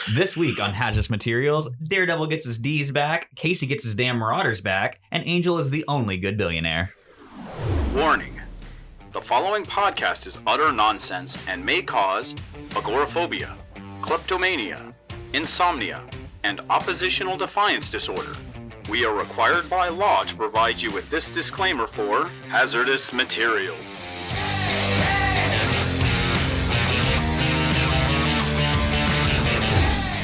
This week on Hazardous Materials, Daredevil gets his D's back, Casey gets his damn Marauders back, and Angel is the only good billionaire. Warning. The following podcast is utter nonsense and may cause agoraphobia, kleptomania, insomnia, and oppositional defiance disorder. We are required by law to provide you with this disclaimer for hazardous materials.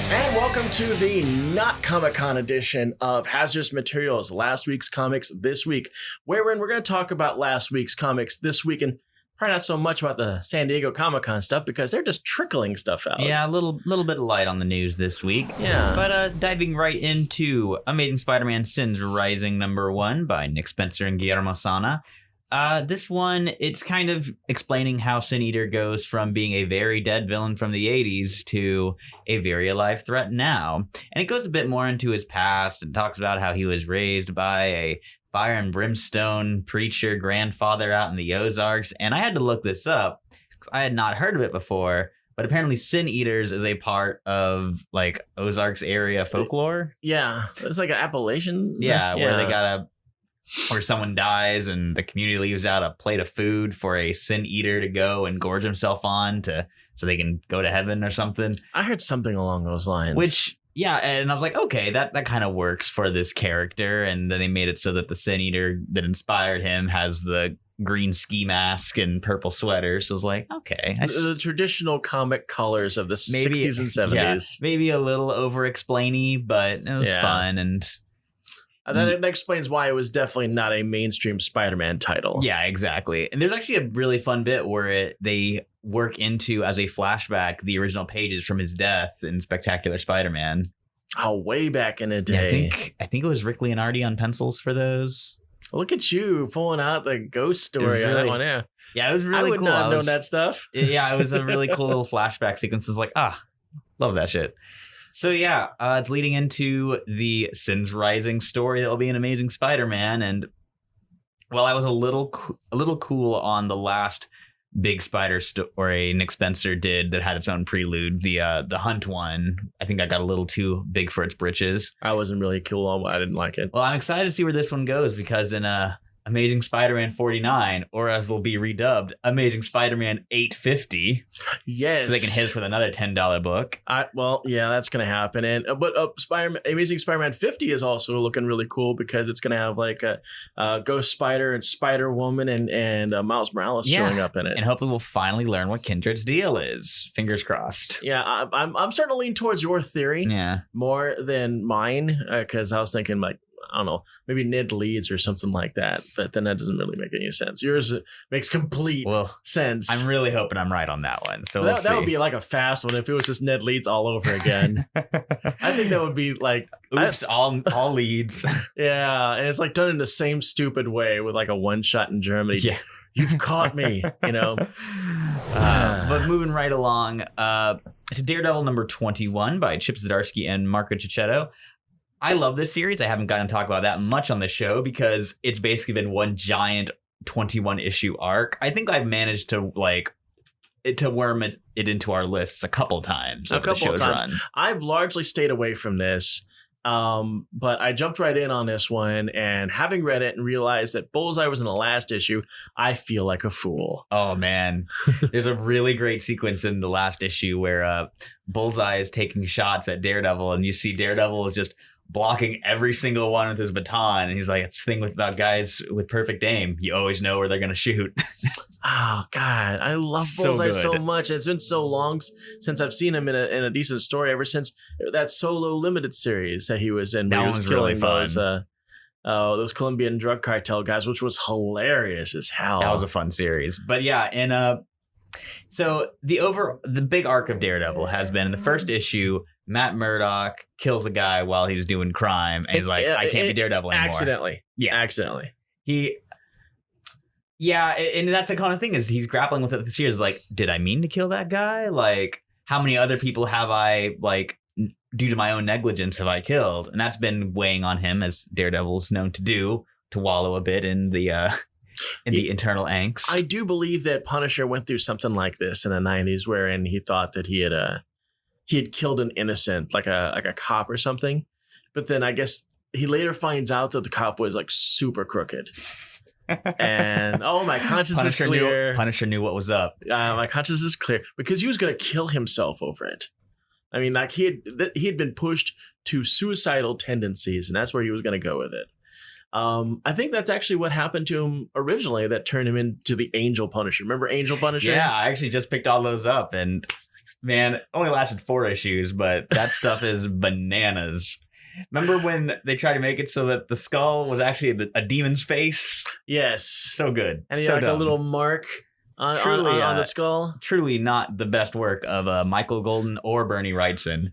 And welcome to the not Comic-Con edition of Hazardous Materials, last week's comics this week, wherein we're going to talk about last week's comics this week and probably not so much about the San Diego Comic-Con stuff because they're just trickling stuff out. Yeah, a little bit of light on the news this week. Yeah. But diving right into Amazing Spider-Man Sins Rising #1 by Nick Spencer and Guillermo Sana. This one, it's kind of explaining how Sin Eater goes from being a very dead villain from the 80s to a very alive threat now. And it goes a bit more into his past and talks about how he was raised by a fire and brimstone preacher grandfather out in the Ozarks. And I had to look this up because I had not heard of it before. But apparently Sin Eaters is a part of like Ozarks area folklore. Yeah. It's like an Appalachian. Yeah, where they got where someone dies and the community leaves out a plate of food for a sin eater to go and gorge himself on so they can go to heaven or something. I heard something along those lines. Which, yeah, and I was like, okay, that kind of works for this character. And then they made it so that the sin eater that inspired him has the green ski mask and purple sweater. So I was like, okay. The traditional comic colors of the 60s and 70s. Yeah, maybe a little over-explainy, but it was fun. And that explains why it was definitely not a mainstream Spider-Man title. Yeah, exactly. And there's actually a really fun bit where they work into, as a flashback, the original pages from his death in Spectacular Spider-Man. Oh, way back in the day. Yeah, I think it was Rick Leonardi on pencils for those. Look at you pulling out the ghost story on that one. Yeah, it was really cool. I would not have known that stuff. Yeah, it was a really cool little flashback sequence. It's like, love that shit. So yeah, it's leading into the Sins Rising story that will be an Amazing Spider-Man. And while I was a little cool on the last big spider story Nick Spencer did that had its own prelude, the Hunt one, I think I got a little too big for its britches. I wasn't really cool on. I didn't like it. Well, I'm excited to see where this one goes because in Amazing Spider-Man 49, or as they'll be redubbed, Amazing Spider-Man 850. Yes. So they can hit us with another $10 book. That's going to happen. But Amazing Spider-Man 50 is also looking really cool because it's going to have like a Ghost Spider and Spider-Woman and Miles Morales showing up in it. And hopefully we'll finally learn what Kindred's deal is. Fingers crossed. Yeah, I'm starting to lean towards your theory more than mine because I was thinking like, I don't know, maybe Ned Leeds or something like that. But then that doesn't really make any sense. Yours makes complete sense. I'm really hoping I'm right on that one. So that would be like a fast one if it was just Ned Leeds all over again. I think that would be like... Oops, all leads. Yeah, and it's like done in the same stupid way with like a one-shot in Germany. Yeah. You've caught me, you know. But moving right along to Daredevil #21 by Chip Zdarsky and Marco Cicchetto. I love this series. I haven't gotten to talk about that much on the show because it's basically been one giant 21 issue arc. I think I've managed to worm it into our lists a couple times. Run. I've largely stayed away from this, but I jumped right in on this one, and having read it and realized that Bullseye was in the last issue, I feel like a fool. Oh man, there's a really great sequence in the last issue where Bullseye is taking shots at Daredevil, and you see Daredevil is just blocking every single one with his baton, and he's like, it's the thing about guys with perfect aim, you always know where they're gonna shoot. Oh god, I love Bullseye so much. It's been so long since I've seen him in a decent story, ever since that solo limited series that he was in. That was really fun. Those Colombian drug cartel guys, which was hilarious as hell. That was a fun series. But yeah, and so the big arc of Daredevil has been in the first issue, Matt Murdock kills a guy while he's doing crime, and he's like, I can't be Daredevil anymore. Accidentally. And that's the kind of thing is he's grappling with it this year. Is like, did I mean to kill that guy? Like, how many other people have I, like, due to my own negligence, have I killed? And that's been weighing on him, as Daredevil's known to do, to wallow a bit in the internal angst. I do believe that Punisher went through something like this in the 90s, wherein he thought that he had he had killed an innocent, like a cop or something. But then I guess he later finds out that the cop was like super crooked. And my conscience is clear. Punisher knew what was up. My conscience is clear because he was going to kill himself over it. I mean, like he had been pushed to suicidal tendencies, and that's where he was going to go with it. I think that's actually what happened to him originally that turned him into the Angel Punisher. Remember Angel Punisher? Yeah, I actually just picked all those up, and man, it only lasted 4 issues, but that stuff is bananas. Remember when they tried to make it so that the skull was actually a demon's face? Yes. So good. And he had like a little mark on the skull. Truly not the best work of Michael Golden or Bernie Wrightson.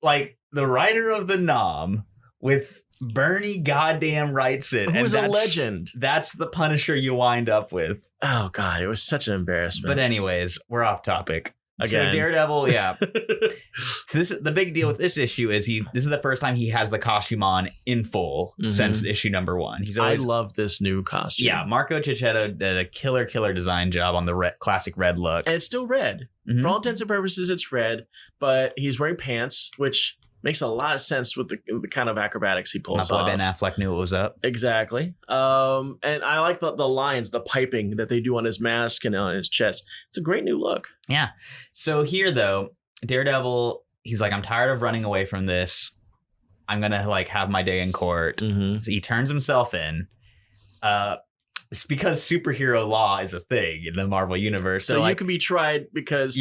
Like, the writer of the Nom with Bernie goddamn Wrightson. Who's a legend. That's the Punisher you wind up with. Oh, God. It was such an embarrassment. But anyways, we're off topic. Again. So Daredevil, yeah. The big deal with this issue is this is the first time he has the costume on in full since issue number 1. I love this new costume. Yeah, Marco Cicchetto did a killer design job on the classic red look. And it's still red. Mm-hmm. For all intents and purposes, it's red, but he's wearing pants, which makes a lot of sense with the kind of acrobatics he pulls off. Ben Affleck knew what was up. Exactly. And I like the lines, the piping that they do on his mask and on his chest. It's a great new look. Yeah. So here, though, Daredevil, he's like, I'm tired of running away from this. I'm going to like have my day in court. Mm-hmm. So he turns himself in. It's because superhero law is a thing in the Marvel universe. So you can be tried because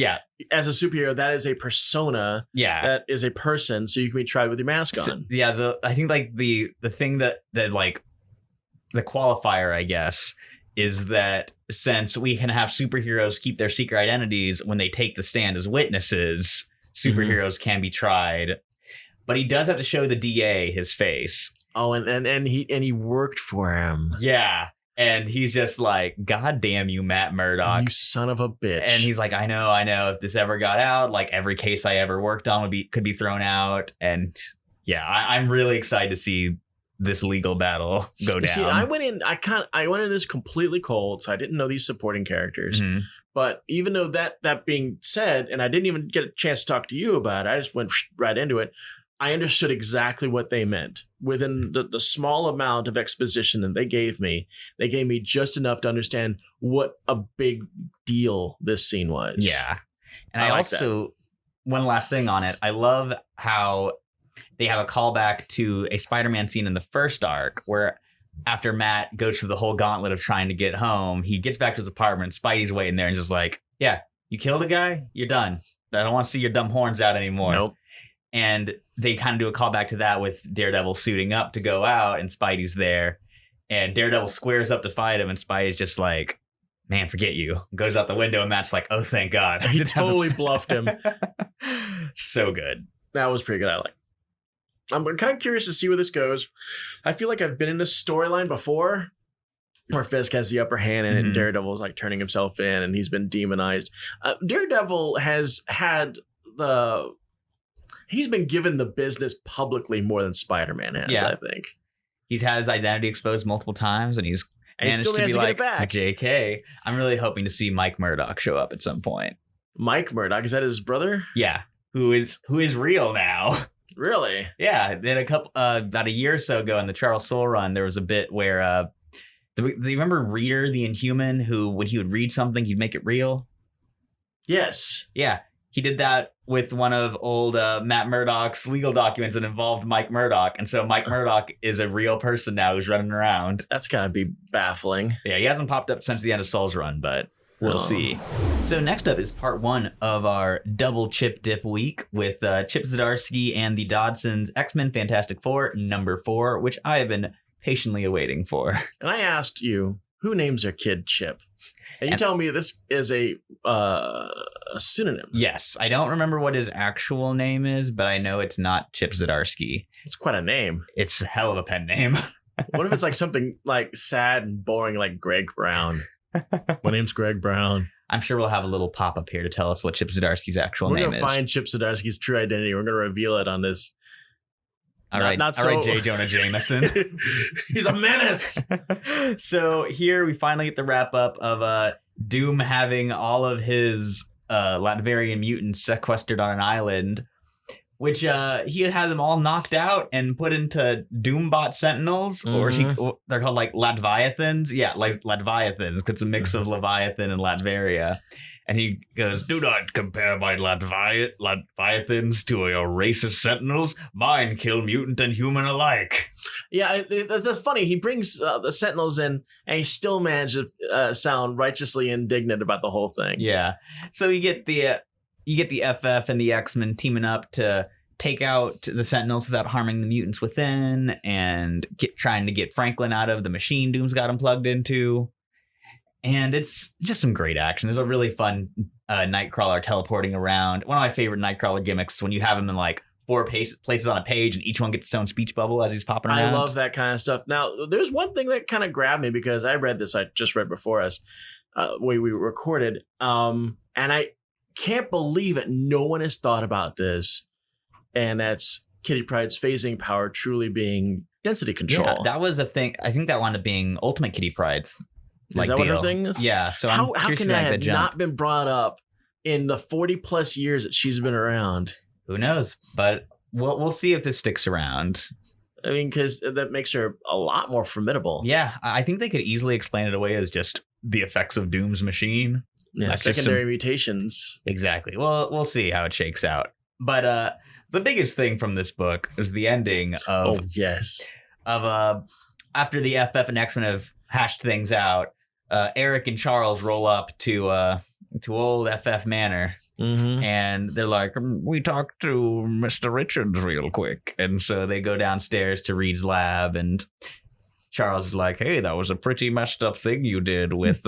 as a superhero, that is a persona. Yeah. That is a person. So you can be tried with your mask on. I think like the thing that like the qualifier, I guess, is that since we can have superheroes keep their secret identities when they take the stand as witnesses, superheroes can be tried. But he does have to show the DA his face. Oh, and he worked for him. Yeah. And he's just like, God damn you, Matt Murdock. You son of a bitch. And he's like, I know. If this ever got out, like every case I ever worked on could be thrown out. And yeah, I'm really excited to see this legal battle go down. See, I went in this completely cold, so I didn't know these supporting characters. Mm-hmm. But even though that being said, and I didn't even get a chance to talk to you about it, I just went right into it. I understood exactly what they meant. Within the small amount of exposition that they gave me just enough to understand what a big deal this scene was. Yeah. And I also, one last thing on it, I love how they have a callback to a Spider-Man scene in the first arc where after Matt goes through the whole gauntlet of trying to get home, he gets back to his apartment, Spidey's waiting there and just like, yeah, you killed a guy, you're done. I don't want to see your dumb horns out anymore. Nope. And they kind of do a callback to that with Daredevil suiting up to go out and Spidey's there. And Daredevil squares up to fight him and Spidey's just like, man, forget you. Goes out the window and Matt's like, oh, thank God. He totally bluffed him. So good. That was pretty good. I'm kind of curious to see where this goes. I feel like I've been in this storyline before where Fisk has the upper hand and Daredevil's like turning himself in and he's been demonized. Daredevil has had he's been given the business publicly more than Spider-Man has, I think. He's had his identity exposed multiple times, and he's managed to be like, JK. I'm really hoping to see Mike Murdock show up at some point. Mike Murdock? Is that his brother? Yeah. Who is real now. Really? Yeah. Then about a year or so ago in the Charles Soule run, there was a bit where, do you remember Reader, the Inhuman, who when he would read something, he'd make it real? Yes. Yeah. He did that with one of old Matt Murdock's legal documents that involved Mike Murdock. And so Mike Murdock is a real person now who's running around. That's gotta be baffling. Yeah, he hasn't popped up since the end of Soule's run, but we'll see. So next up is part 1 of our double Chip Dip week with Chip Zdarsky and the Dodsons X-Men Fantastic Four number 4, which I have been patiently awaiting for. And I asked you, who names their kid Chip? And you tell me this is a synonym. Yes. I don't remember what his actual name is, but I know it's not Chip Zdarsky. It's quite a name. It's a hell of a pen name. What if it's like something like sad and boring like Greg Brown? My name's Greg Brown. I'm sure we'll have a little pop-up here to tell us what Chip Zdarsky's actual name is. We're going to find Chip Zdarsky's true identity. We're going to reveal it on this. All right, J. Jonah Jameson. He's a menace. So here we finally get the wrap up of Doom having all of his Latverian mutants sequestered on an island, which he had them all knocked out and put into Doombot Sentinels, or they're called like Latviathans. Yeah, like Latviathans. It's a mix of Leviathan and Latveria. And he goes, "Do not compare my Latviathans to your racist Sentinels. Mine kill mutant and human alike." Yeah, that's funny. He brings the Sentinels in, and he still manages to sound righteously indignant about the whole thing. Yeah. So you get the FF and the X-Men teaming up to take out the Sentinels without harming the mutants within, and trying to get Franklin out of the machine Doom's got him plugged into. And it's just some great action. There's a really fun Nightcrawler teleporting around. One of my favorite Nightcrawler gimmicks is when you have him in like 4 places on a page and each one gets its own speech bubble as he's popping around. I love that kind of stuff. Now, there's one thing that kind of grabbed me because I just read before us, we recorded. And I can't believe it. No one has thought about this. And that's Kitty Pryde's phasing power truly being density control. Yeah, that was a thing. I think that wound up being Ultimate Kitty Pryde's. Is that what her thing is? Yeah. So how can that have not been brought up in the 40 plus years that she's been around? Who knows? But we'll see if this sticks around. I mean, because that makes her a lot more formidable. Yeah, I think they could easily explain it away as just the effects of Doom's machine. Yeah, like secondary mutations. Exactly. Well, we'll see how it shakes out. But the biggest thing from this book is the ending of after the FF and X-Men have hashed things out. Eric and Charles roll up to old FF Manor, and they're like, "We talked to Mr. Richards real quick," and so they go downstairs to Reed's lab, and Charles is like, "Hey, that was a pretty messed up thing you did with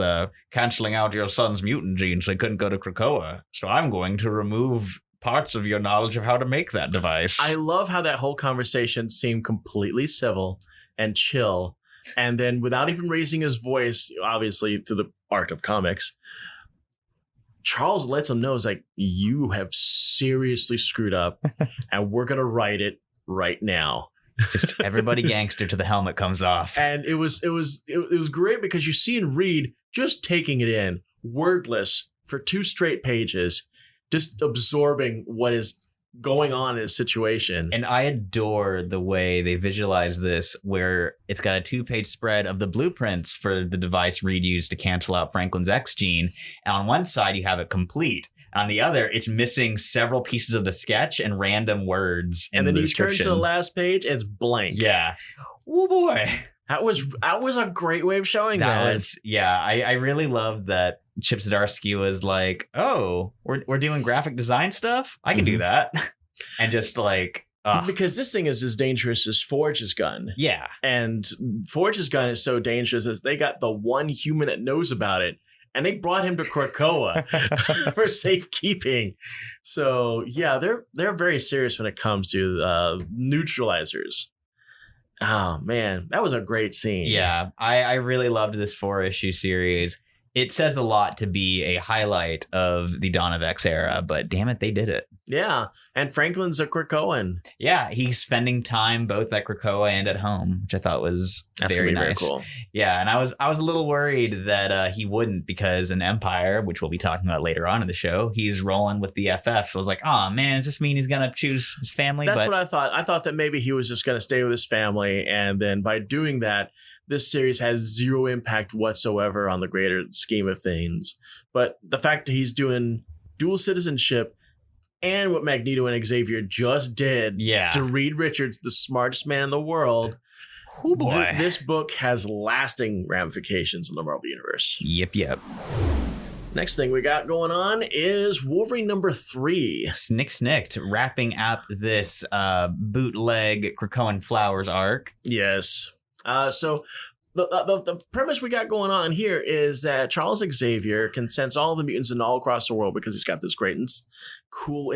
canceling out your son's mutant genes so they couldn't go to Krakoa. So I'm going to remove parts of your knowledge of how to make that device." I love how that whole conversation seemed completely civil and chill. And then without even raising his voice, obviously to the art of comics, Charles lets him know, is like, "You have seriously screwed up and we're going to write it right now." Just everybody gangster till the helmet comes off. And it was great because you see Reed just taking it in, wordless, for 2 straight pages, just absorbing what is going on in his situation. And I adore the way they visualize this, where it's got a 2-page spread of the blueprints for the device Reed used to cancel out Franklin's X gene. And on one side, you have it complete. On the other, it's missing several pieces of the sketch and random words. And then you turn to the last page, and it's blank. Yeah. Oh boy. That was a great way of showing that. I really love that Chip Zdarsky was like, "Oh, we're doing graphic design stuff? I can do that." And just like, because this thing is as dangerous as Forge's gun. Yeah. And Forge's gun is so dangerous that they got the one human that knows about it, and they brought him to Krakoa for safekeeping. So yeah, they're very serious when it comes to neutralizers. Oh man, that was a great scene. Yeah, I really loved this 4-issue series. It says a lot to be a highlight of the Dawn of X era, but damn it, they did it. Yeah, and Franklin's a Krakoan. Yeah, he's spending time both at Krakoa and at home, which I thought was very nice. Very cool. Yeah, and I was a little worried that he wouldn't, because in Empyre, which we'll be talking about later on in the show, he's rolling with the FF. So I was like, oh man, does this mean he's gonna choose his family? That's what I thought. I thought that maybe he was just gonna stay with his family, and then by doing that, this series has zero impact whatsoever on the greater scheme of things. But the fact that he's doing dual citizenship and what Magneto and Xavier just did to Reed Richards, the smartest man in the world. Oh boy. This book has lasting ramifications in the Marvel Universe. Yep. Next thing we got going on is Wolverine number 3. Snicked, wrapping up this bootleg Krakoan Flowers arc. Yes. So the premise we got going on here is that Charles Xavier can sense all the mutants in all across the world because he's got this great cool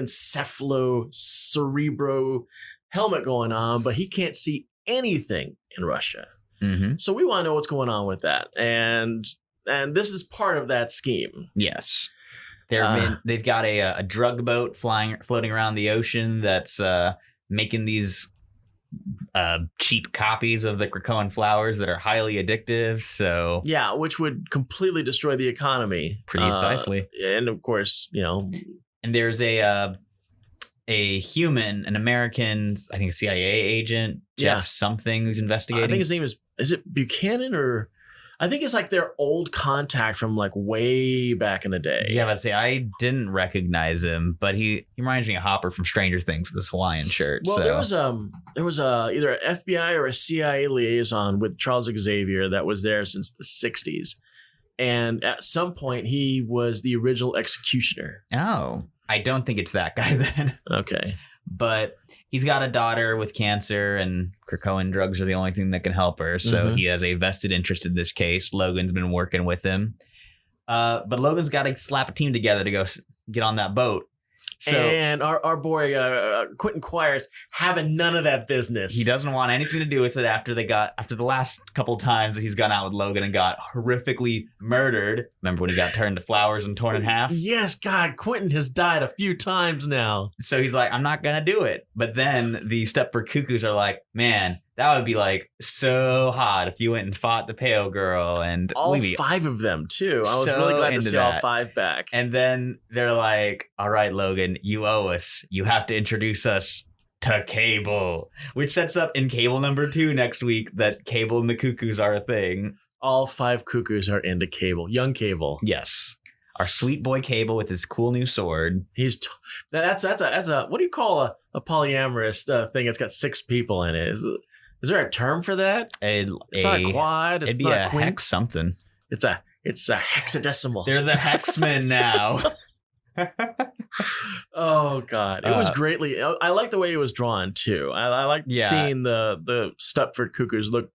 cerebro helmet going on, but he can't see anything in Russia. Mm-hmm. So we want to know what's going on with that. And this is part of that scheme. Yes. They've got a drug boat floating around the ocean that's making these cheap copies of the Krakoan flowers that are highly addictive. So yeah, which would completely destroy the economy. Precisely. And of course, and there's a human, an American, I think a CIA agent, Jeff something, who's investigating. I think his name is it Buchanan, or I think it's like their old contact from like way back in the day. Yeah, let's say I didn't recognize him, but he reminds me of Hopper from Stranger Things with this Hawaiian shirt. Well, so. there was either an FBI or a CIA liaison with Charles Xavier that was there since the 60s. And at some point he was the original executioner. Oh, I don't think it's that guy then. Okay. But he's got a daughter with cancer, and Krakoan drugs are the only thing that can help her. So he has a vested interest in this case. Logan's been working with him. But Logan's got to slap a team together to go get on that boat. So, and our boy Quentin Quires having none of that business. He doesn't want anything to do with it after the last couple times that he's gone out with Logan and got horrifically murdered. Remember when he got turned to flowers and torn in half? Yes, God, Quentin has died a few times now. So he's like, I'm not going to do it. But then the Stepford Cuckoos are like, man, that would be like so hot if you went and fought the Pale Girl. And all 5 of them, too. I was really glad to see all 5 back. And then they're like, all right, Logan, you owe us. You have to introduce us to Cable, which sets up in Cable number 2 next week that Cable and the Cuckoos are a thing. All 5 Cuckoos are into Cable. Young Cable. Yes. Our sweet boy Cable with his cool new sword. That's a what do you call a polyamorous thing that's got 6 people in it? Is there a term for that? It's not a quad. It's it'd be not a hex something. It's a hexadecimal. They're the Hexmen now. Oh God, it was greatly. I like the way it was drawn too. I like seeing the Stepford Cuckoos look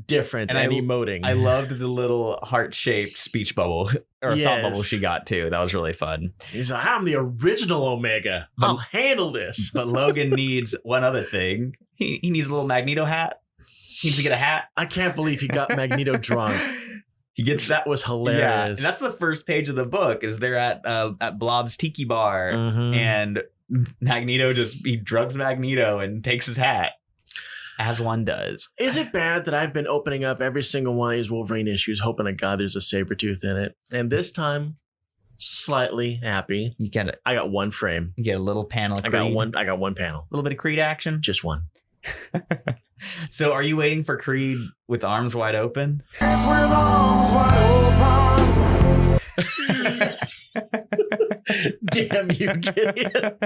different and emoting. I loved the little heart-shaped speech bubble or thought bubble she got too. That was really fun. He's like, I'm the original Omega. I'll handle this. But Logan needs one other thing. He needs a little Magneto hat. He needs to get a hat. I can't believe he got Magneto drunk. That was hilarious. Yeah, and that's the first page of the book. Is they're at Blob's Tiki Bar, and Magneto he drugs Magneto and takes his hat, as one does. Is it bad that I've been opening up every single one of these Wolverine issues, hoping to God there's a Sabretooth in it, and this time, slightly happy. I got one frame. You get a little panel. Of Creed. I got one panel. A little bit of Creed action. Just one. So are you waiting for Creed with arms wide open? Damn you, Gideon.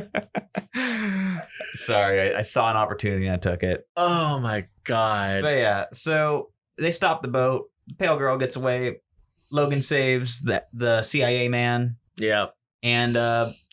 Sorry, I saw an opportunity and I took it. Oh my God. But yeah, so they stop the boat. The Pale Girl gets away. Logan saves the CIA man. Yeah. And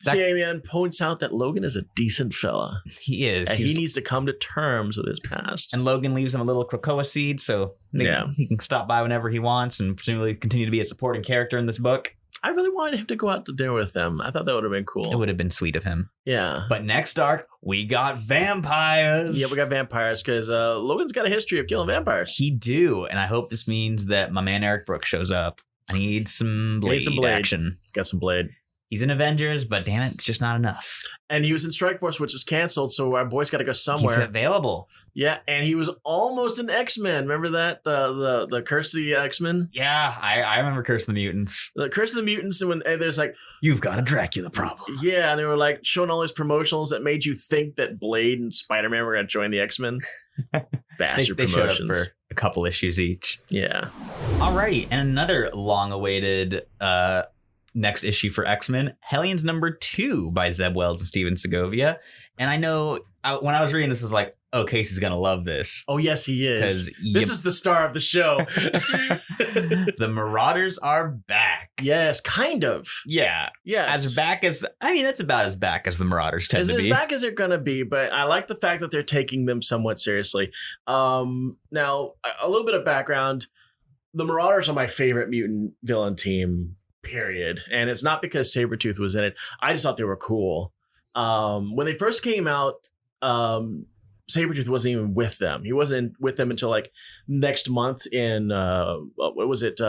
CIA man points out that Logan is a decent fella. He is. And he needs to come to terms with his past. And Logan leaves him a little Krakoa seed, so he can stop by whenever he wants and presumably continue to be a supporting character in this book. I really wanted him to go out to dinner with them. I thought that would have been cool. It would have been sweet of him. Yeah. But next arc, we got vampires. Yeah, we got vampires because Logan's got a history of killing vampires. He do, and I hope this means that my man Eric Brooks shows up. I need some Blade action. Got some Blade. He's in Avengers, but damn it, it's just not enough. And he was in Strike Force, which is canceled, so our boy's got to go somewhere. He's available. Yeah, and he was almost an X-Men. Remember that? The Curse of the X-Men? Yeah, I remember Curse of the Mutants. The Curse of the Mutants, and there's like... You've got a Dracula problem. Yeah, and they were like showing all these promotionals that made you think that Blade and Spider-Man were going to join the X-Men. Bastard they promotions. Showed up for a couple issues each. Yeah. Alrighty, and another long-awaited... next issue for X-Men, Hellions number 2 by Zeb Wells and Steven Segovia. And I know when I was reading this, I was like, oh, Casey's going to love this. Oh, yes, he is. This is the star of the show. The Marauders are back. Yes, kind of. Yeah. Yes. That's about as back as the Marauders tend to be. As back as they're going to be, but I like the fact that they're taking them somewhat seriously. Now, a little bit of background. The Marauders are my favorite mutant villain team, period. And it's not because Sabretooth was in it. I just thought they were cool. When they first came out, Sabretooth wasn't even with them. He wasn't with them until like next month in what was it?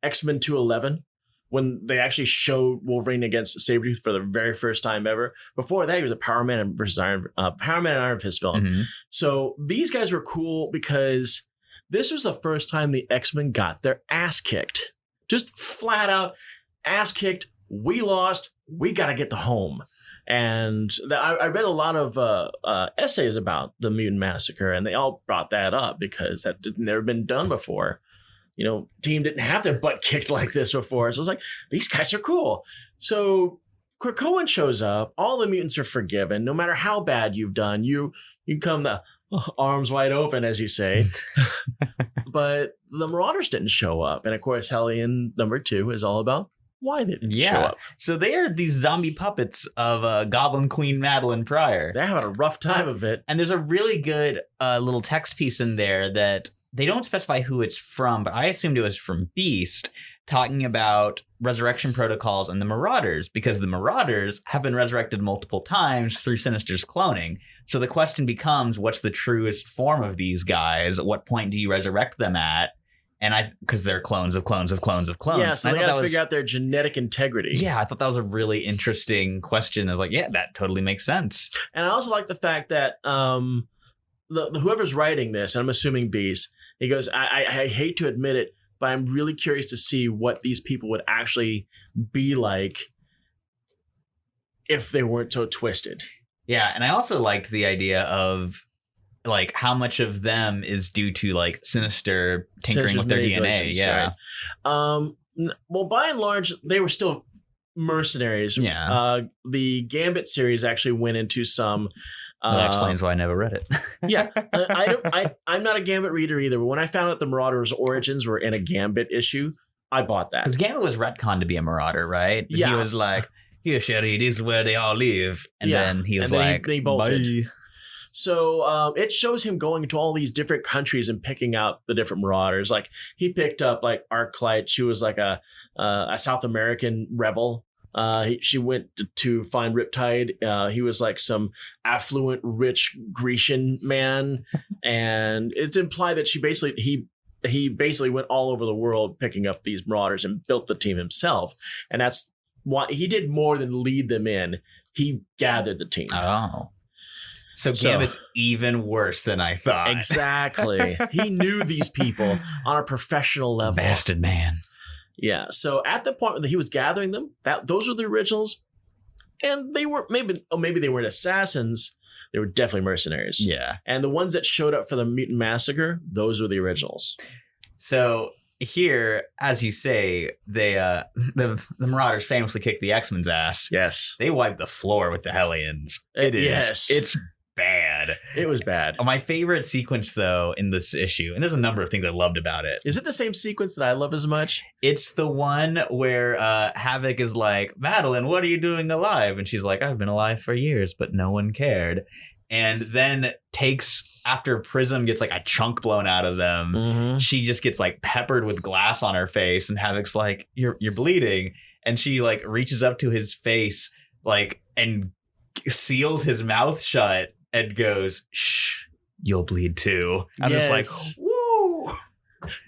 X-Men 211. when they actually showed Wolverine against Sabretooth for the very first time ever. Before that, he was a Power Man versus Power Man and Iron Fist film. Mhm. So these guys were cool because this was the first time the X-Men got their ass kicked. Just flat out ass kicked. We lost. We got to get to home. And I read a lot of essays about the Mutant Massacre, and they all brought that up because that had never been done before. Team didn't have their butt kicked like this before. So it's like, these guys are cool. So Krakoan shows up. All the mutants are forgiven. No matter how bad you've done, you come the arms wide open, as you say. But the Marauders didn't show up. And of course, Hellion number 2 is all about why they didn't show up. So they are these zombie puppets of Goblin Queen Madeline Pryor. They're having a rough time of it. And there's a really good little text piece in there that they don't specify who it's from, but I assumed it was from Beast, talking about resurrection protocols and the Marauders, because the Marauders have been resurrected multiple times through Sinister's cloning. So the question becomes, what's the truest form of these guys? At what point do you resurrect them at? And because they're clones of clones of clones of clones. Yeah, so they got to figure out their genetic integrity. Yeah, I thought that was a really interesting question. I was like, yeah, that totally makes sense. And I also like the fact that whoever's writing this, and I'm assuming Beast, he goes, I hate to admit it, but I'm really curious to see what these people would actually be like if they weren't so twisted. Yeah, and I also liked the idea of like how much of them is due to like Sinister tinkering with their DNA. Yeah. Right. Well, by and large, they were still mercenaries. Yeah. The Gambit series actually went into some. That explains why I never read it. Yeah, I'm not a Gambit reader either. But when I found out the Marauders' origins were in a Gambit issue, I bought that. Because Gambit was retconned to be a Marauder, right? Yeah. He was like, "Here, Sherry, this is where they all live," and then he was like, he bolted. "Bye." So it shows him going into all these different countries and picking out the different Marauders. Like he picked up like Arclight. She was like a South American rebel. She went to find Riptide. He was like some affluent, rich Grecian man, and it's implied that he basically went all over the world picking up these Marauders and built the team himself. And that's why he did more than lead them in. He gathered the team. Oh. So Gambit's even worse than I thought. Exactly. He knew these people on a professional level. Bastard man. Yeah. So at the point that he was gathering them, those were the originals, and they were maybe they weren't assassins. They were definitely mercenaries. Yeah. And the ones that showed up for the Mutant Massacre, those were the originals. So here, as you say, they the Marauders famously kicked the X-Men's ass. Yes. They wiped the floor with the Hellions. Yes. It's bad. It was bad. My favorite sequence, though, in this issue, and there's a number of things I loved about it. Is it the same sequence that I love as much? It's the one where Havoc is like, "Madeline, what are you doing alive?" And she's like, "I've been alive for years, but no one cared." And then after Prism gets like a chunk blown out of them, she just gets like peppered with glass on her face, and Havoc's like, you're bleeding. And she like reaches up to his face like and seals his mouth shut and goes, "Shh, you'll bleed too." I'm just like, woo.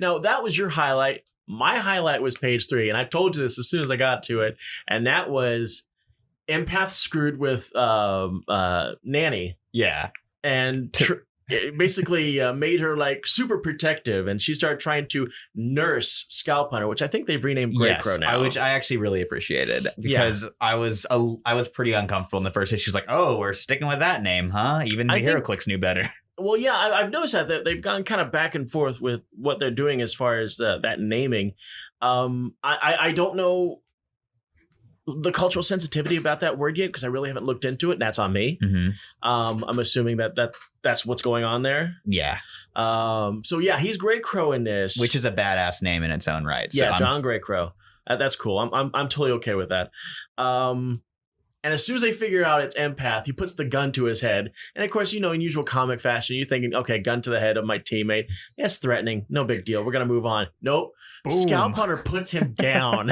Now that was your highlight. My highlight was page 3, and I told you this as soon as I got to it, and that was Empath screwed with Nanny. Yeah. And it basically made her like super protective, and she started trying to nurse Scalp Hunter, which I think they've renamed Greycrow now. Which I actually really appreciated, because I was pretty uncomfortable in the first issue. She's like, "Oh, we're sticking with that name, huh?" Even the HeroClix knew better. Well, yeah, I've noticed that they've gone kind of back and forth with what they're doing as far as that naming. I don't know the cultural sensitivity about that word yet, because I really haven't looked into it. That's on me. Mm-hmm. I'm assuming that's what's going on there. Yeah. So yeah, he's Greycrow in this, which is a badass name in its own right. So yeah, John Greycrow. That's cool. I'm totally okay with that. And as soon as they figure out it's Empath, he puts the gun to his head. And of course, in usual comic fashion, you're thinking, okay, gun to the head of my teammate. That's threatening. No big deal. We're going to move on. Nope. Boom. Scalp Hunter puts him down.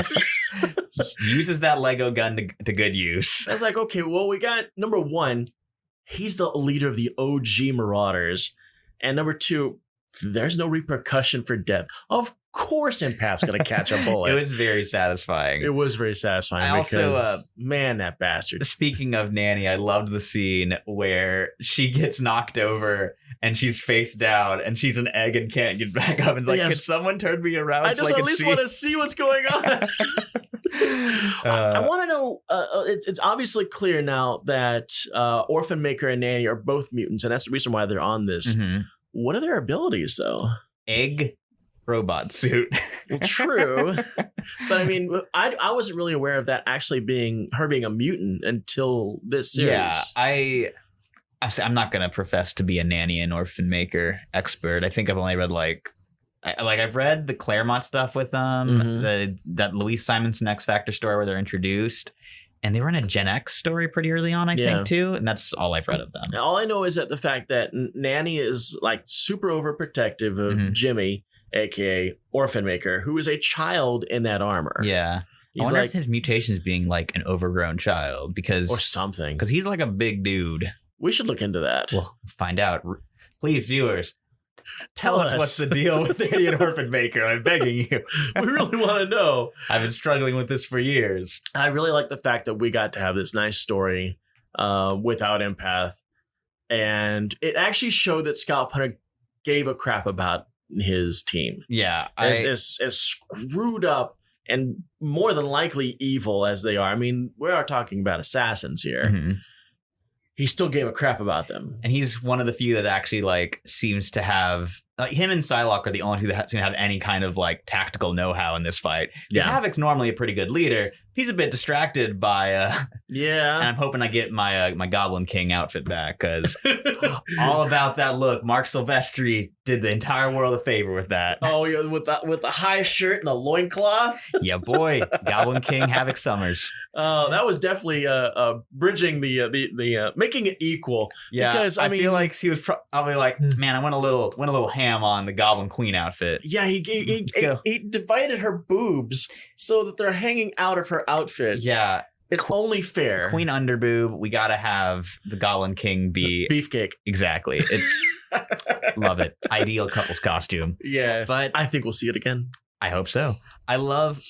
Uses that Lego gun to good use. I was like, okay, well, we got number 1, he's the leader of the OG Marauders. And number 2, there's no repercussion for death. Of course Empath's going to catch a bullet. It was very satisfying. It was very satisfying because, man, that bastard. Speaking of Nanny, I loved the scene where she gets knocked over and she's face down and she's an egg and can't get back up. And it's like, can someone turn me around? I just at least want to see what's going on. I want to know, it's obviously clear now that Orphan Maker and Nanny are both mutants, and that's the reason why they're on this. Mm-hmm. What are their abilities, though? Egg robot suit. Well, true. But I mean, I wasn't really aware of that actually being a mutant until this series. Yeah, I'm not going to profess to be a Nanny and Orphan Maker expert. I think I've only read I've read the Claremont stuff with them, that Louise Simonson X Factor story where they're introduced. And they were in a Gen X story pretty early on, I think, too. And that's all I've read of them. All I know is that the fact that Nanny is like super overprotective of Jimmy, a.k.a. Orphan Maker, who is a child in that armor. Yeah. I wonder if his mutation is being like an overgrown child or something. Because he's like a big dude. We should look into that. We'll find out. Please, viewers. Tell us what's the deal with the idiot Orphan Maker. I'm begging you. We really want to know. I've been struggling with this for years. I really like the fact that we got to have this nice story without Empath. And it actually showed that Scott Hunter gave a crap about his team. Yeah. As screwed up and more than likely evil as they are. I mean, we are talking about assassins here. Mm-hmm. He still gave a crap about them. And he's one of the few that actually seems to have him and Psylocke are the only two that seem to have any kind of tactical know-how in this fight. Because Havoc's normally a pretty good leader. He's a bit distracted by and I'm hoping I get my my Goblin King outfit back because all about that look. Mark Silvestri did the entire world a favor with that. Oh, yeah, with the high shirt and the loincloth. Yeah, boy, Goblin King Havoc Summers. That was definitely bridging the making it equal. Yeah, because I feel like he was probably like, man, I went a little ham on the Goblin Queen outfit. Yeah, he divided her boobs so that they're hanging out of her outfit. Yeah. It's only fair. Queen underboob, we gotta have the Goblin King be beefcake. Exactly. It's love it. Ideal couple's costume. Yes. But I think we'll see it again. I hope so. I love,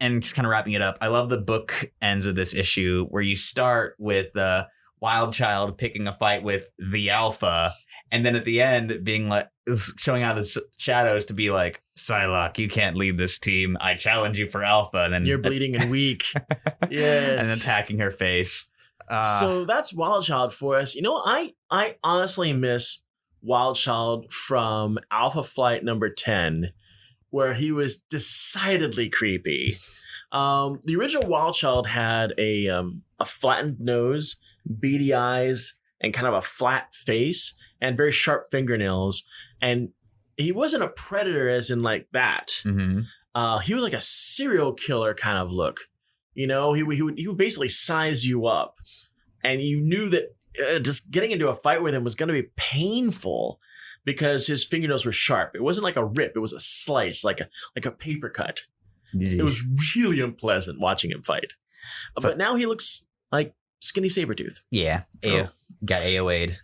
and just kind of wrapping it up, I love the book ends of this issue where you start with Wild Child picking a fight with the Alpha, and then at the end being showing out the shadows to be like, Psylocke, you can't lead this team. I challenge you for Alpha. And then you're bleeding and weak. Yes. And attacking her face. So that's Wild Child for us. You know, I honestly miss Wild Child from Alpha Flight number 10, where he was decidedly creepy. The original Wild Child had a flattened nose, beady eyes, and kind of a flat face, and very sharp fingernails. And he wasn't a predator as in that. Mm-hmm. He was like a serial killer kind of look. You know, he would basically size you up. And you knew that just getting into a fight with him was going to be painful because his fingernails were sharp. It wasn't like a rip. It was a slice, like a paper cut. It was really unpleasant watching him fight. But now he looks like Skinny Sabretooth. Yeah. Got AOA'd.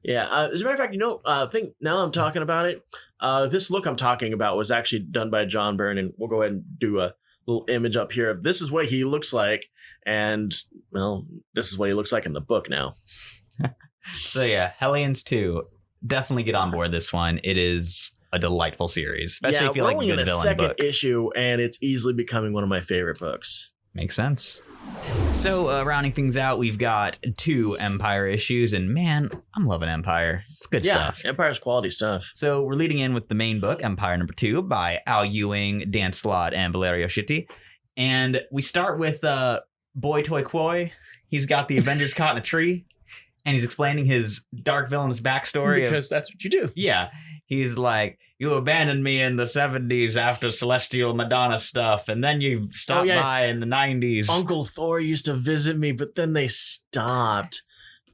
Yeah. As a matter of fact, I think now I'm talking about it, this look I'm talking about was actually done by John Byrne, and we'll go ahead and do a little image up here of this is what he looks like, and, well, this is what he looks like in the book now. So, yeah, Hellions 2. Definitely get on board this one. It is a delightful series, especially if you like a good villain book. We're only in the second issue, and it's easily becoming one of my favorite books. Makes sense. So, rounding things out, we've got 2 Empyre issues, and man, I'm loving Empyre. It's good stuff. Empire's quality stuff. So, we're leading in with the main book, Empyre number 2, by Al Ewing, Dan Slott, and Valerio Schiti. And we start with Boy Toy Quoy. He's got the Avengers caught in a tree, and he's explaining his dark villainous backstory. Because that's what you do. Yeah. He's like, you abandoned me in the 70s after Celestial Madonna stuff, and then you stopped by in the 90s. Uncle Thor used to visit me, but then they stopped.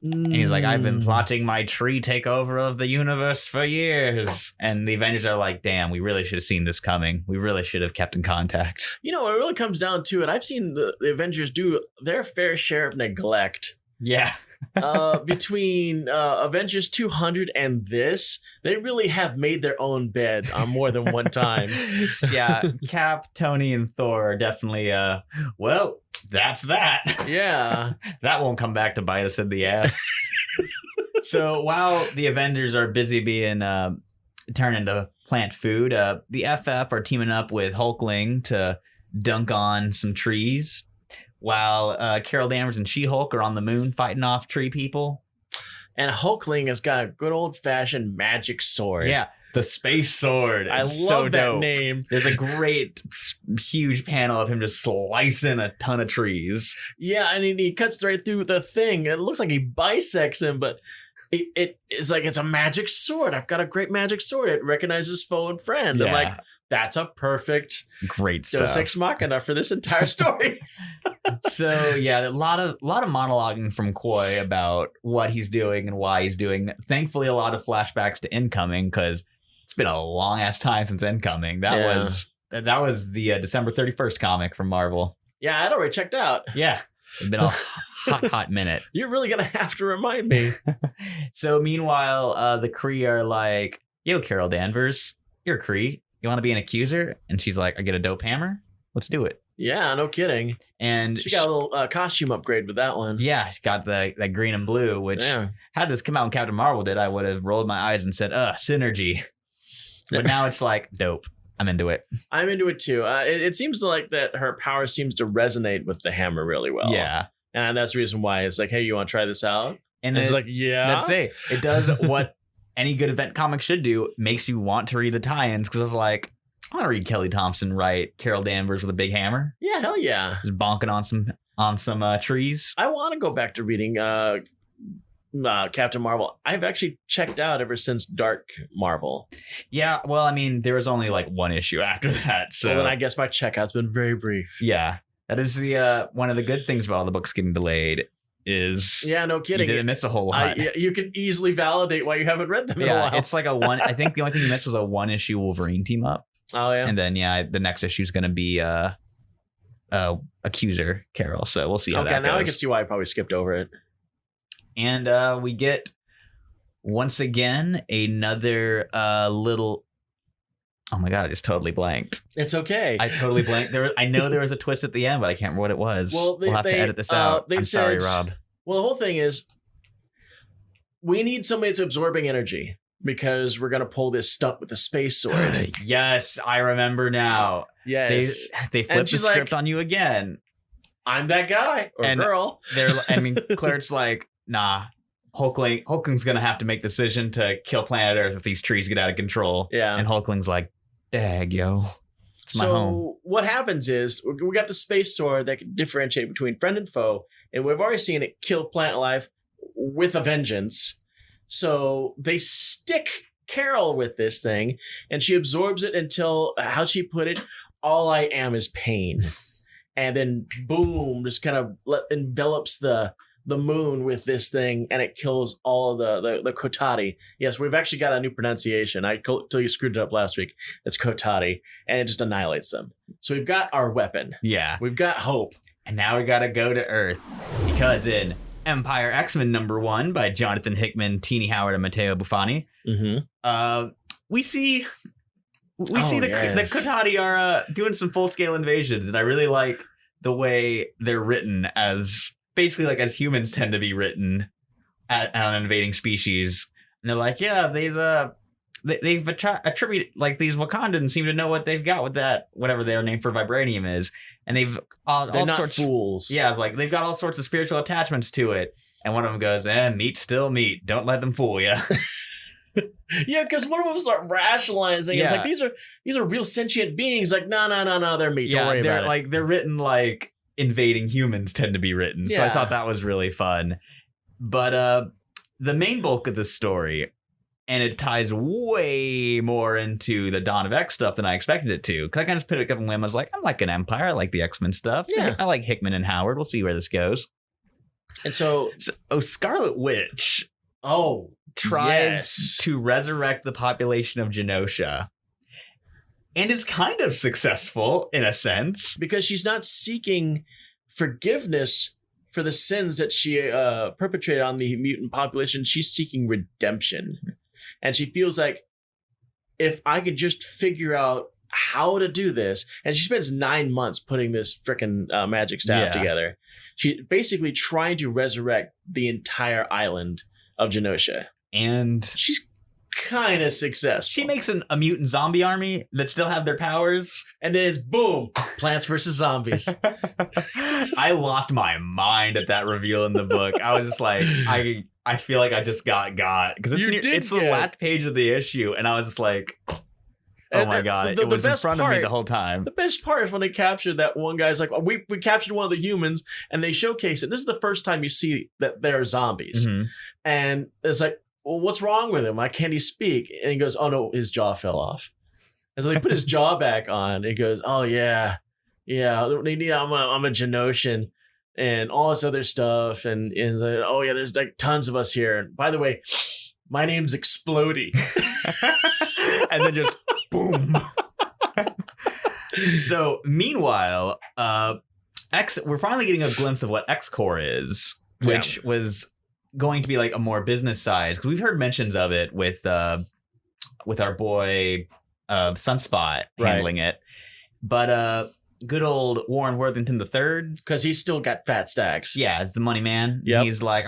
And he's like, I've been plotting my tree takeover of the universe for years. And the Avengers are like, damn, we really should have seen this coming. We really should have kept in contact. You know, it really comes down to it. I've seen the Avengers do their fair share of neglect. Yeah. between Avengers 200 and this, they really have made their own bed on more than one time. Yeah, Cap, Tony, and Thor are definitely, well, that's that. Yeah. That won't come back to bite us in the ass. So while the Avengers are busy being turned into plant food, the FF are teaming up with Hulkling to dunk on some trees, while Carol Danvers and She-Hulk are on the moon fighting off tree people. And Hulkling has got a good old-fashioned magic sword. Yeah, the space sword. I It's love so that dope. name. There's a great, huge panel of him just slicing a ton of trees. Yeah, and he cuts right through the thing. It looks like he bisects him, but it's like it's a magic sword. I've got a great magic sword. It recognizes foe and friend. I'm Yeah. like, that's a perfect Great Deus stuff. Ex Machina for this entire story. So yeah, a lot of monologuing from Coy about what he's doing and why he's doing. Thankfully, a lot of flashbacks to Incoming, because it's been a long ass time since Incoming. That was the December 31st comic from Marvel. Yeah, I'd already checked out. Yeah, it's been a hot minute. You're really gonna have to remind me. So meanwhile, the Kree are like, "Yo, Carol Danvers, you're a Kree. You want to be an accuser?" And she's like, "I get a dope hammer. Let's do it." Yeah, no kidding. And She got a little costume upgrade with that one. yeah, she got that green and blue, which had this come out when Captain Marvel did, I would have rolled my eyes and said, synergy. But now it's like, dope. I'm into it. I'm into it too. It seems like that her power seems to resonate with the hammer really well. Yeah. And that's the reason why it's like, hey, you want to try this out? And it's like, yeah. That's it. It does what any good event comic should do, makes you want to read the tie-ins, because it's like, I want to read Kelly Thompson write Carol Danvers with a big hammer. Yeah, hell yeah. Just bonking on some trees. I want to go back to reading Captain Marvel. I've actually checked out ever since Dark Marvel. Yeah, well, I mean, there was only like one issue after that. So well, then I guess my checkout's been very brief. yeah, that is the one of the good things about all the books getting delayed is Yeah, no kidding. you didn't miss a whole lot. You can easily validate why you haven't read them in a Yeah, while. it's like a one. I think the only thing you missed was a one issue Wolverine team up. Oh yeah. And then the next issue is going to be Accuser Carol. So we'll see how that goes. Okay, now I can see why I probably skipped over it. And we get once again another little. Oh my god! I just totally blanked. It's okay. I totally blanked. I know there was a twist at the end, but I can't remember what it was. Well, we'll have to edit this out. I'm sorry, Rob. Well, the whole thing is, we need somebody that's absorbing energy because we're gonna pull this stunt with the space sword. Yes, I remember now. Yes, they flipped the script on you again. I'm that guy or girl. Claire's like, nah. Hulkling's gonna have to make the decision to kill planet Earth if these trees get out of control. Yeah, and Hulkling's like, dag, yo, it's my home. So what happens is we got the space sword that can differentiate between friend and foe, and we've already seen it kill planet life with a vengeance. So they stick Carol with this thing, and she absorbs it until, how'd she put it? All I am is pain. And then boom, just kind of envelops the moon with this thing, and it kills all of the Kotati. Yes, we've actually got a new pronunciation. I told you screwed it up last week. It's Kotati, and it just annihilates them. So we've got our weapon. Yeah. We've got hope. And now we gotta go to Earth, because in Empyre X-Men #1 by Jonathan Hickman, Teeny Howard, and Matteo Buffoni, we see the Kotati are doing some full-scale invasions, and I really like the way they're written as basically like as humans tend to be written on an invading species. And they're like, yeah, they've attributed, like, these Wakandans seem to know what they've got with that, whatever their name for vibranium is. And they've all not sorts fools. Yeah, it's like they've got all sorts of spiritual attachments to it. And one of them goes, meat's still meat. Don't let them fool you. Yeah, because one of them start rationalizing. Yeah. It's like, these are real sentient beings. Like, no, they're meat. Don't worry about it. They're written like invading humans tend to be written. Yeah. So I thought that was really fun. But the main bulk of the story, and it ties way more into the Dawn of X stuff than I expected it to. Because I kind of just put it up in whim. I was like, I like an Empyre. I like the X-Men stuff. Yeah. I like Hickman and Howard. We'll see where this goes. And so Scarlet Witch tries to resurrect the population of Genosha. And is kind of successful in a sense. Because she's not seeking forgiveness for the sins that she perpetrated on the mutant population, she's seeking redemption. And she feels like, if I could just figure out how to do this, and she spends 9 months putting this freaking magic staff together. She basically trying to resurrect the entire island of Genosha. And she's kind of successful. She makes a mutant zombie army that still have their powers. And then it's boom, Plants versus Zombies. I lost my mind at that reveal in the book. I was just like, I feel like I just got because it's the last page of the issue, and I was just like, oh my god, it was in front of me the whole time. The best part is when they captured that one guy's like, we captured one of the humans, and they showcase it. This is the first time you see that they're zombies. Mm-hmm. And it's like, well, what's wrong with him? Why can't he speak? And he goes, oh no, his jaw fell off. And so they put his jaw back on. And he goes, oh yeah, I'm a Genoshan and all this other stuff. And like, oh yeah, there's like tons of us here. And by the way, my name's Explodey. And then just boom. So meanwhile, we're finally getting a glimpse of what X-Core is, which was going to be like a more business size, because we've heard mentions of it with our boy Sunspot handling it, but good old Warren Worthington III, because he's still got fat stacks. Yeah, as the money man. Yep. He's like,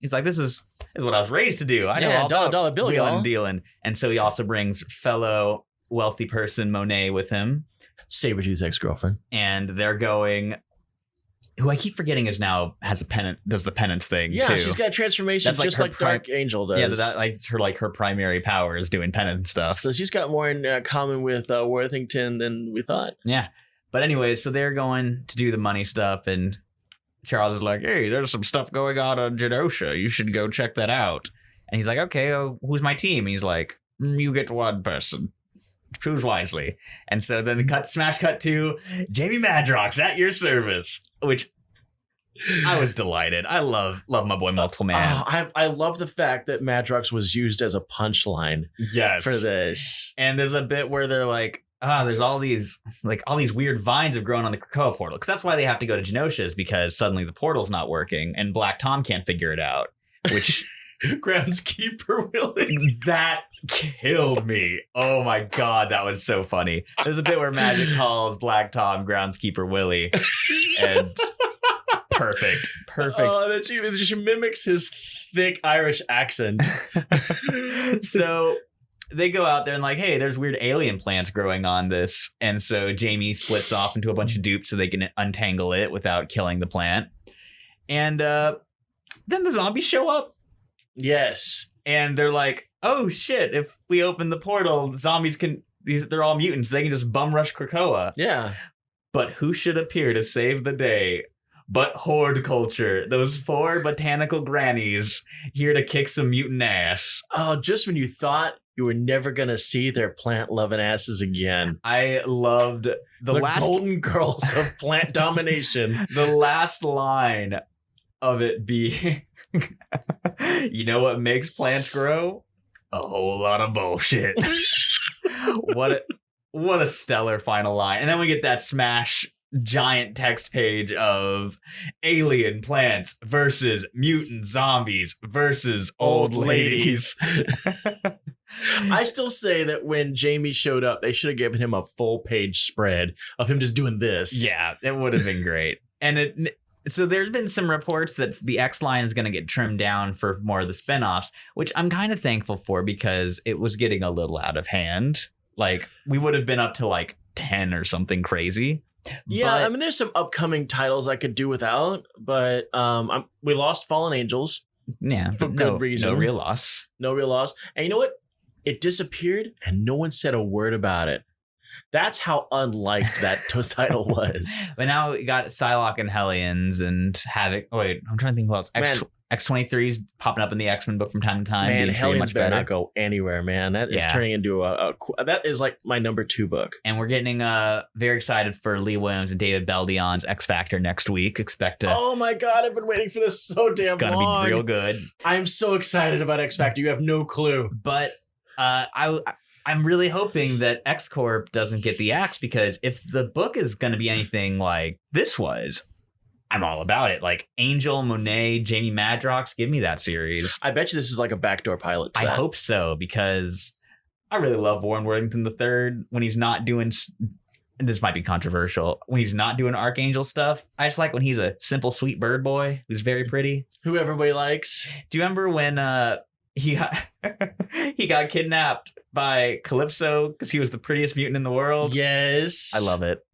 he's like, this is what I was raised to do. I know all dollar bill, wheeling y'all. and dealing. And so he also brings fellow wealthy person Monet with him, Sabretooth's ex-girlfriend, and they're going. Who I keep forgetting is now has a pennant, does the penance thing too. Yeah, she's got transformations just like Dark Angel does. Yeah, that's her primary power is doing penance stuff. So she's got more in common with Worthington than we thought. Yeah, but anyway, so they're going to do the money stuff, and Charles is like, "Hey, there's some stuff going on Genosha. You should go check that out." And he's like, "Okay, who's my team?" And he's like, "You get one person. Choose wisely." And so then the smash cut to Jamie Madrox at your service, which I was delighted. I love my boy Multiple Man. Oh, I love the fact that Madrox was used as a punchline. Yes. For this. And there's a bit where they're like, there's all these weird vines have grown on the Krakoa portal, because that's why they have to go to Genosha, is because suddenly the portal's not working and Black Tom can't figure it out, which Groundskeeper Willie. That killed me. Oh my god, that was so funny. There's a bit where Magic calls Black Tom Groundskeeper Willie, and perfect. Oh, that she mimics his thick Irish accent. So they go out there and like, hey, there's weird alien plants growing on this, and so Jamie splits off into a bunch of dupes so they can untangle it without killing the plant, and then the zombies show up. Yes. And they're like, oh shit, if we open the portal, zombies they're all mutants. They can just bum rush Krakoa. Yeah. But who should appear to save the day but Horde Culture? Those 4 botanical grannies here to kick some mutant ass. Oh, just when you thought you were never going to see their plant-loving asses again. I loved the last golden girls of plant domination. The last line of it be, you know what makes plants grow? A whole lot of bullshit. What a stellar final line. And then we get that smash giant text page of alien plants versus mutant zombies versus old ladies. I still say that when Jamie showed up, they should have given him a full page spread of him just doing this. Yeah, it would have been great. And so there's been some reports that the X line is going to get trimmed down for more of the spinoffs, which I'm kind of thankful for, because it was getting a little out of hand. Like, we would have been up to like 10 or something crazy. Yeah, I mean, there's some upcoming titles I could do without, but we lost Fallen Angels. Yeah, for good reason. No real loss. No real loss. And you know what? It disappeared and no one said a word about it. That's how unliked that title was. But now we got Psylocke and Hellions and Havoc. Oh, wait, I'm trying to think who else. X-23's popping up in the X-Men book from time to time. Man, Hellions better not go anywhere, man. That is turning into that is like my number 2 book. And we're getting very excited for Lee Williams and David Beldion's X Factor next week. Oh my god, I've been waiting for this so damn long. It's gonna be real good. I'm so excited about X Factor. You have no clue. But I'm really hoping that X Corp doesn't get the axe, because if the book is going to be anything like this was, I'm all about it. Like Angel, Monet, Jamie Madrox, give me that series. I bet you this is like a backdoor pilot. To I that. hope so, because I really love Warren Worthington III when he's not doing. This might be controversial. When he's not doing Archangel stuff, I just like when he's a simple, sweet bird boy who's very pretty. Who everybody likes. Do you remember when he got he got kidnapped by Calypso because he was the prettiest mutant in the world? Yes. I love it.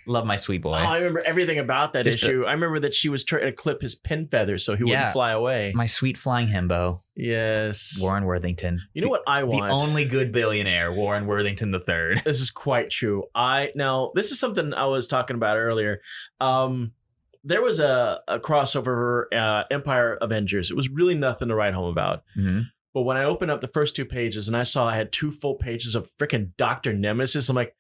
Love my sweet boy. Oh, I remember everything about that issue. I remember that she was trying to clip his pin feathers so he wouldn't fly away. My sweet flying himbo. Yes. Warren Worthington. You know what I want? The only good billionaire, Warren Worthington III. This is quite true. Now, this is something I was talking about earlier. There was a crossover Empyre Avengers. It was really nothing to write home about. Mm-hmm. But when I opened up the first 2 pages and I saw I had 2 full pages of freaking Dr. Nemesis, I'm like,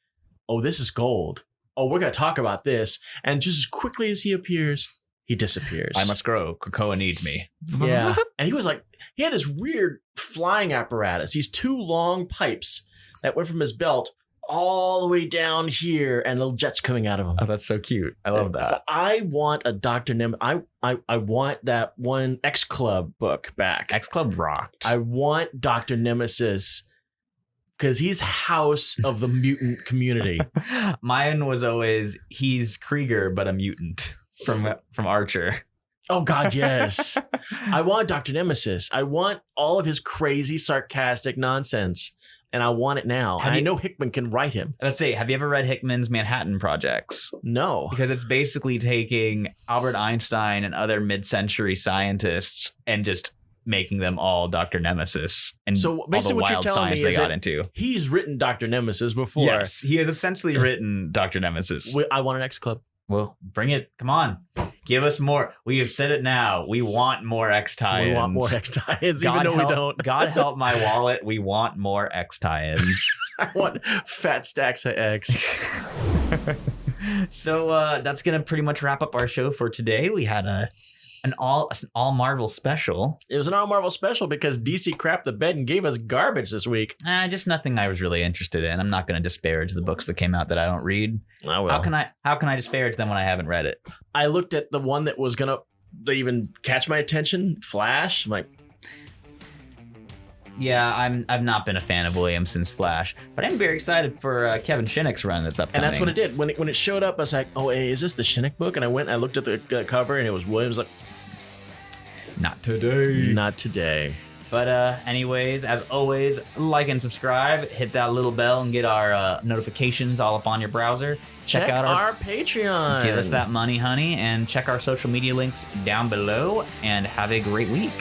oh, this is gold. Oh, we're going to talk about this. And just as quickly as he appears, he disappears. I must grow. Krakoa needs me. Yeah. And he was like, he had this weird flying apparatus. These 2 long pipes that went from his belt all the way down here and little jets coming out of him. Oh, that's so cute. I love that. So I want a Dr. Nemesis. I want that one X Club book back. X Club rocked. I want Dr. Nemesis because he's house of the mutant community. Mine was always, he's Krieger, but a mutant from Archer. Oh, God, yes. I want Dr. Nemesis. I want all of his crazy, sarcastic nonsense. And I want it now. I know Hickman can write him. Let's say, have you ever read Hickman's Manhattan Projects? No. Because it's basically taking Albert Einstein and other mid-century scientists and just making them all Dr. Nemesis and so basically all the wild science they got into. He's written Dr. Nemesis before. Yes, he has essentially written Dr. Nemesis. I want an X Club. Well, bring it. Come on. Give us more. We have said it now. We want more X tie-ins. We want more X tie-ins, even though we don't. God help my wallet. We want more X tie-ins. I want fat stacks of X. So that's going to pretty much wrap up our show for today. We had an all Marvel special. It was an all Marvel special because DC crapped the bed and gave us garbage this week. Just nothing I was really interested in. I'm not going to disparage the books that came out that I don't read. I will. How can I disparage them when I haven't read it? I looked at the one that was gonna even catch my attention, Flash. I'm like, yeah, I've not been a fan of Williamson's Flash, but I'm very excited for Kevin Shinnick's run that's upcoming. And that's what it did. When it showed up, I was like, oh, hey, is this the Shinnick book? And I went and I looked at the cover and it was Williams. Like, not today. Not today. But anyways, as always, like and subscribe, hit that little bell and get our notifications all up on your browser. Check out our Patreon. Give us that money, honey, and check our social media links down below, and have a great week.